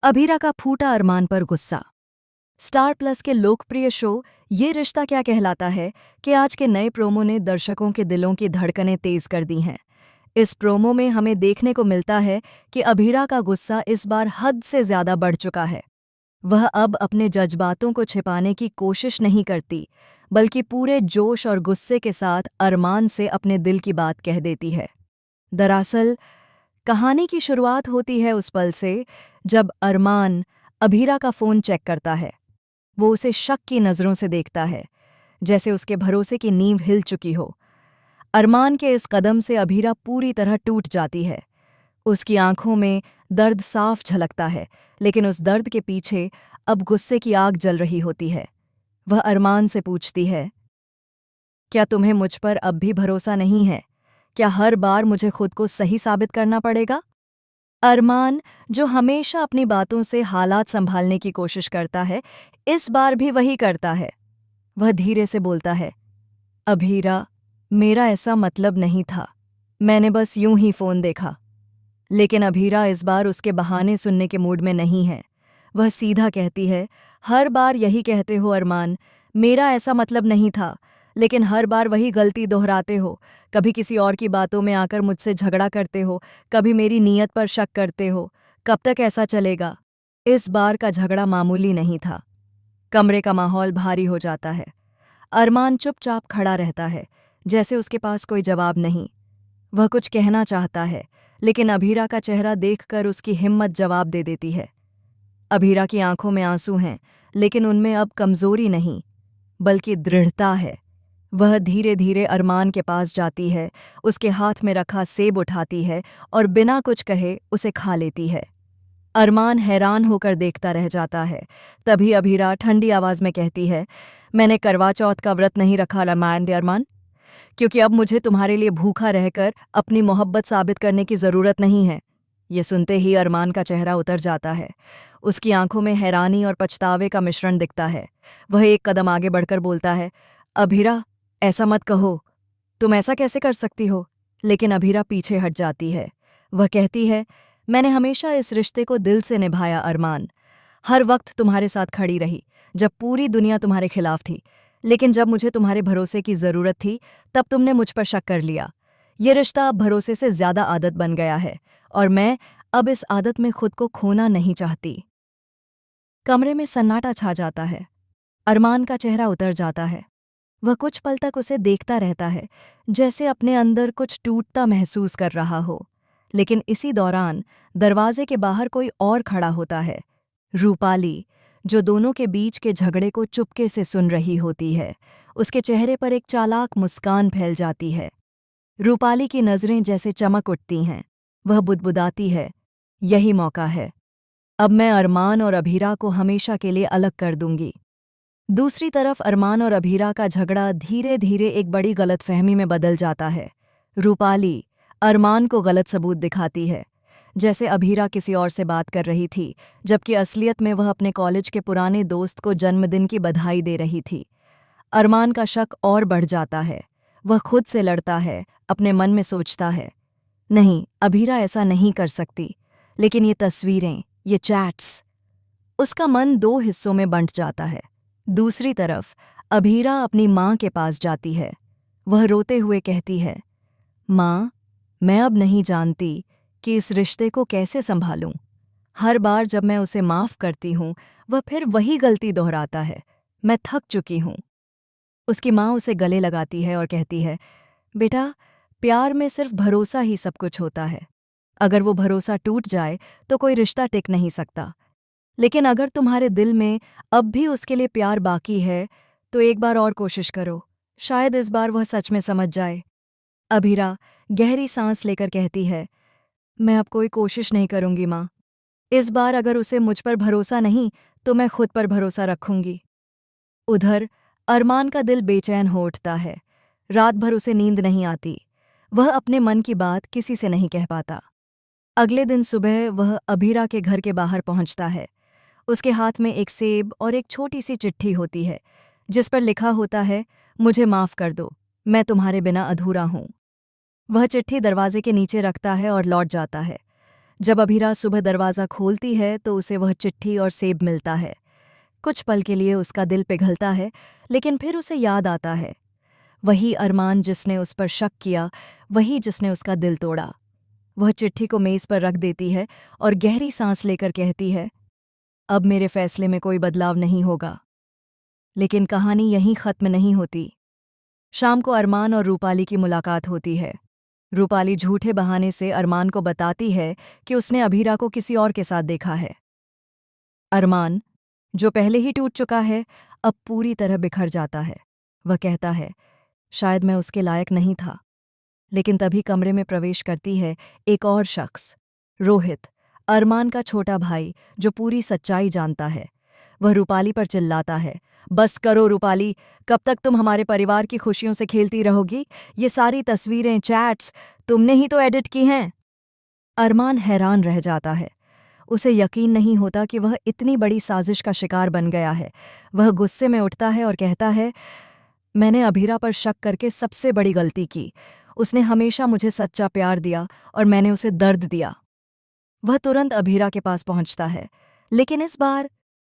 अभीरा का फूटा अरमान पर गुस्सा। स्टार प्लस के लोकप्रिय शो ये रिश्ता क्या कहलाता है कि आज के नए प्रोमो ने दर्शकों के दिलों की धड़कनें तेज कर दी हैं। इस प्रोमो में हमें देखने को मिलता है कि अभीरा का गुस्सा इस बार हद से ज्यादा बढ़ चुका है। वह अब अपने जज्बातों को छिपाने की कोशिश नहीं करती, बल्कि पूरे जोश और गुस्से के साथ अरमान से अपने दिल की बात कह देती है। दरअसल कहानी की शुरुआत होती है उस पल से जब अरमान अभीरा का फ़ोन चेक करता है। वो उसे शक की नज़रों से देखता है, जैसे उसके भरोसे की नींव हिल चुकी हो। अरमान के इस कदम से अभीरा पूरी तरह टूट जाती है। उसकी आंखों में दर्द साफ झलकता है, लेकिन उस दर्द के पीछे अब गुस्से की आग जल रही होती है। वह अरमान से पूछती है, क्या तुम्हें मुझ पर अब भी भरोसा नहीं है? क्या हर बार मुझे खुद को सही साबित करना पड़ेगा? अरमान, जो हमेशा अपनी बातों से हालात संभालने की कोशिश करता है, इस बार भी वही करता है। वह धीरे से बोलता है, अभीरा, मेरा ऐसा मतलब नहीं था। मैंने बस यूं ही फ़ोन देखा। लेकिन अभीरा इस बार उसके बहाने सुनने के मूड में नहीं है। वह सीधा कहती है, हर बार यही कहते हो अरमान, मेरा ऐसा मतलब नहीं था, लेकिन हर बार वही गलती दोहराते हो। कभी किसी और की बातों में आकर मुझसे झगड़ा करते हो, कभी मेरी नीयत पर शक करते हो। कब तक ऐसा चलेगा? इस बार का झगड़ा मामूली नहीं था। कमरे का माहौल भारी हो जाता है। अरमान चुपचाप खड़ा रहता है, जैसे उसके पास कोई जवाब नहीं। वह कुछ कहना चाहता है, लेकिन अभीरा का चेहरा देखकर उसकी हिम्मत जवाब दे देती है। अभीरा की आंखों में आंसू हैं, लेकिन उनमें अब कमजोरी नहीं, बल्कि दृढ़ता है। वह धीरे धीरे अरमान के पास जाती है, उसके हाथ में रखा सेब उठाती है और बिना कुछ कहे उसे खा लेती है। अरमान हैरान होकर देखता रह जाता है। तभी अभीरा ठंडी आवाज में कहती है, मैंने करवा चौथ का व्रत नहीं रखा अरमान, क्योंकि अब मुझे तुम्हारे लिए भूखा रहकर अपनी मोहब्बत साबित करने की ज़रूरत नहीं है। ये सुनते ही अरमान का चेहरा उतर जाता है। उसकी आंखों में हैरानी और पछतावे का मिश्रण दिखता है। वह एक कदम आगे बढ़कर बोलता है, अभीरा, ऐसा मत कहो। तुम ऐसा कैसे कर सकती हो? लेकिन अभीरा पीछे हट जाती है। वह कहती है, मैंने हमेशा इस रिश्ते को दिल से निभाया अरमान। हर वक्त तुम्हारे साथ खड़ी रही, जब पूरी दुनिया तुम्हारे खिलाफ थी। लेकिन जब मुझे तुम्हारे भरोसे की ज़रूरत थी, तब तुमने मुझ पर शक कर लिया। ये रिश्ता अब भरोसे से ज़्यादा आदत बन गया है, और मैं अब इस आदत में खुद को खोना नहीं चाहती। कमरे में सन्नाटा छा जाता है। अरमान का चेहरा उतर जाता है। वह कुछ पल तक उसे देखता रहता है, जैसे अपने अंदर कुछ टूटता महसूस कर रहा हो। लेकिन इसी दौरान दरवाजे के बाहर कोई और खड़ा होता है। रूपाली, जो दोनों के बीच के झगड़े को चुपके से सुन रही होती है। उसके चेहरे पर एक चालाक मुस्कान फैल जाती है। रूपाली की नज़रें जैसे चमक उठती हैं। वह बुदबुदाती है, यही मौका है। अब मैं अरमान और अभीरा को हमेशा के लिए अलग कर दूंगी। दूसरी तरफ अरमान और अभीरा का झगड़ा धीरे धीरे एक बड़ी गलतफहमी में बदल जाता है। रूपाली अरमान को गलत सबूत दिखाती है, जैसे अभीरा किसी और से बात कर रही थी, जबकि असलियत में वह अपने कॉलेज के पुराने दोस्त को जन्मदिन की बधाई दे रही थी। अरमान का शक और बढ़ जाता है। वह खुद से लड़ता है, अपने मन में सोचता है, नहीं, अभीरा ऐसा नहीं कर सकती। लेकिन ये तस्वीरें, ये चैट्स। उसका मन दो हिस्सों में बंट जाता है। दूसरी तरफ अभीरा अपनी माँ के पास जाती है। वह रोते हुए कहती है, माँ, मैं अब नहीं जानती कि इस रिश्ते को कैसे संभालूं। हर बार जब मैं उसे माफ़ करती हूँ, वह फिर वही गलती दोहराता है। मैं थक चुकी हूँ। उसकी माँ उसे गले लगाती है और कहती है, बेटा, प्यार में सिर्फ भरोसा ही सब कुछ होता है। अगर वो भरोसा टूट जाए तो कोई रिश्ता टिक नहीं सकता। लेकिन अगर तुम्हारे दिल में अब भी उसके लिए प्यार बाकी है, तो एक बार और कोशिश करो। शायद इस बार वह सच में समझ जाए। अभीरा गहरी सांस लेकर कहती है, मैं अब कोई कोशिश नहीं करूंगी माँ। इस बार अगर उसे मुझ पर भरोसा नहीं, तो मैं खुद पर भरोसा रखूंगी। उधर अरमान का दिल बेचैन हो उठता है। रात भर उसे नींद नहीं आती। वह अपने मन की बात किसी से नहीं कह पाता। अगले दिन सुबह वह अभीरा के घर के बाहर पहुंचता है। उसके हाथ में एक सेब और एक छोटी सी चिट्ठी होती है, जिस पर लिखा होता है, मुझे माफ़ कर दो, मैं तुम्हारे बिना अधूरा हूँ। वह चिट्ठी दरवाजे के नीचे रखता है और लौट जाता है। जब अभीरा सुबह दरवाज़ा खोलती है तो उसे वह चिट्ठी और सेब मिलता है। कुछ पल के लिए उसका दिल पिघलता है, लेकिन फिर उसे याद आता है, वही अरमान जिसने उस पर शक किया, वही जिसने उसका दिल तोड़ा। वह चिट्ठी को मेज़ पर रख देती है और गहरी सांस लेकर कहती है, अब मेरे फैसले में कोई बदलाव नहीं होगा। लेकिन कहानी यहीं ख़त्म नहीं होती। शाम को अरमान और रूपाली की मुलाकात होती है। रूपाली झूठे बहाने से अरमान को बताती है कि उसने अभीरा को किसी और के साथ देखा है। अरमान, जो पहले ही टूट चुका है, अब पूरी तरह बिखर जाता है। वह कहता है, शायद मैं उसके लायक नहीं था। लेकिन तभी कमरे में प्रवेश करती है एक और शख्स, रोहित, अरमान का छोटा भाई, जो पूरी सच्चाई जानता है। वह रूपाली पर चिल्लाता है, बस करो रूपाली, कब तक तुम हमारे परिवार की खुशियों से खेलती रहोगी? ये सारी तस्वीरें, चैट्स तुमने ही तो एडिट की हैं। अरमान हैरान रह जाता है। उसे यकीन नहीं होता कि वह इतनी बड़ी साजिश का शिकार बन गया है। वह गुस्से में उठता है और कहता है, मैंने अभीरा पर शक करके सबसे बड़ी गलती की। उसने हमेशा मुझे सच्चा प्यार दिया और मैंने उसे दर्द दिया। वह तुरंत अभीरा के पास पहुंचता है, लेकिन इस बार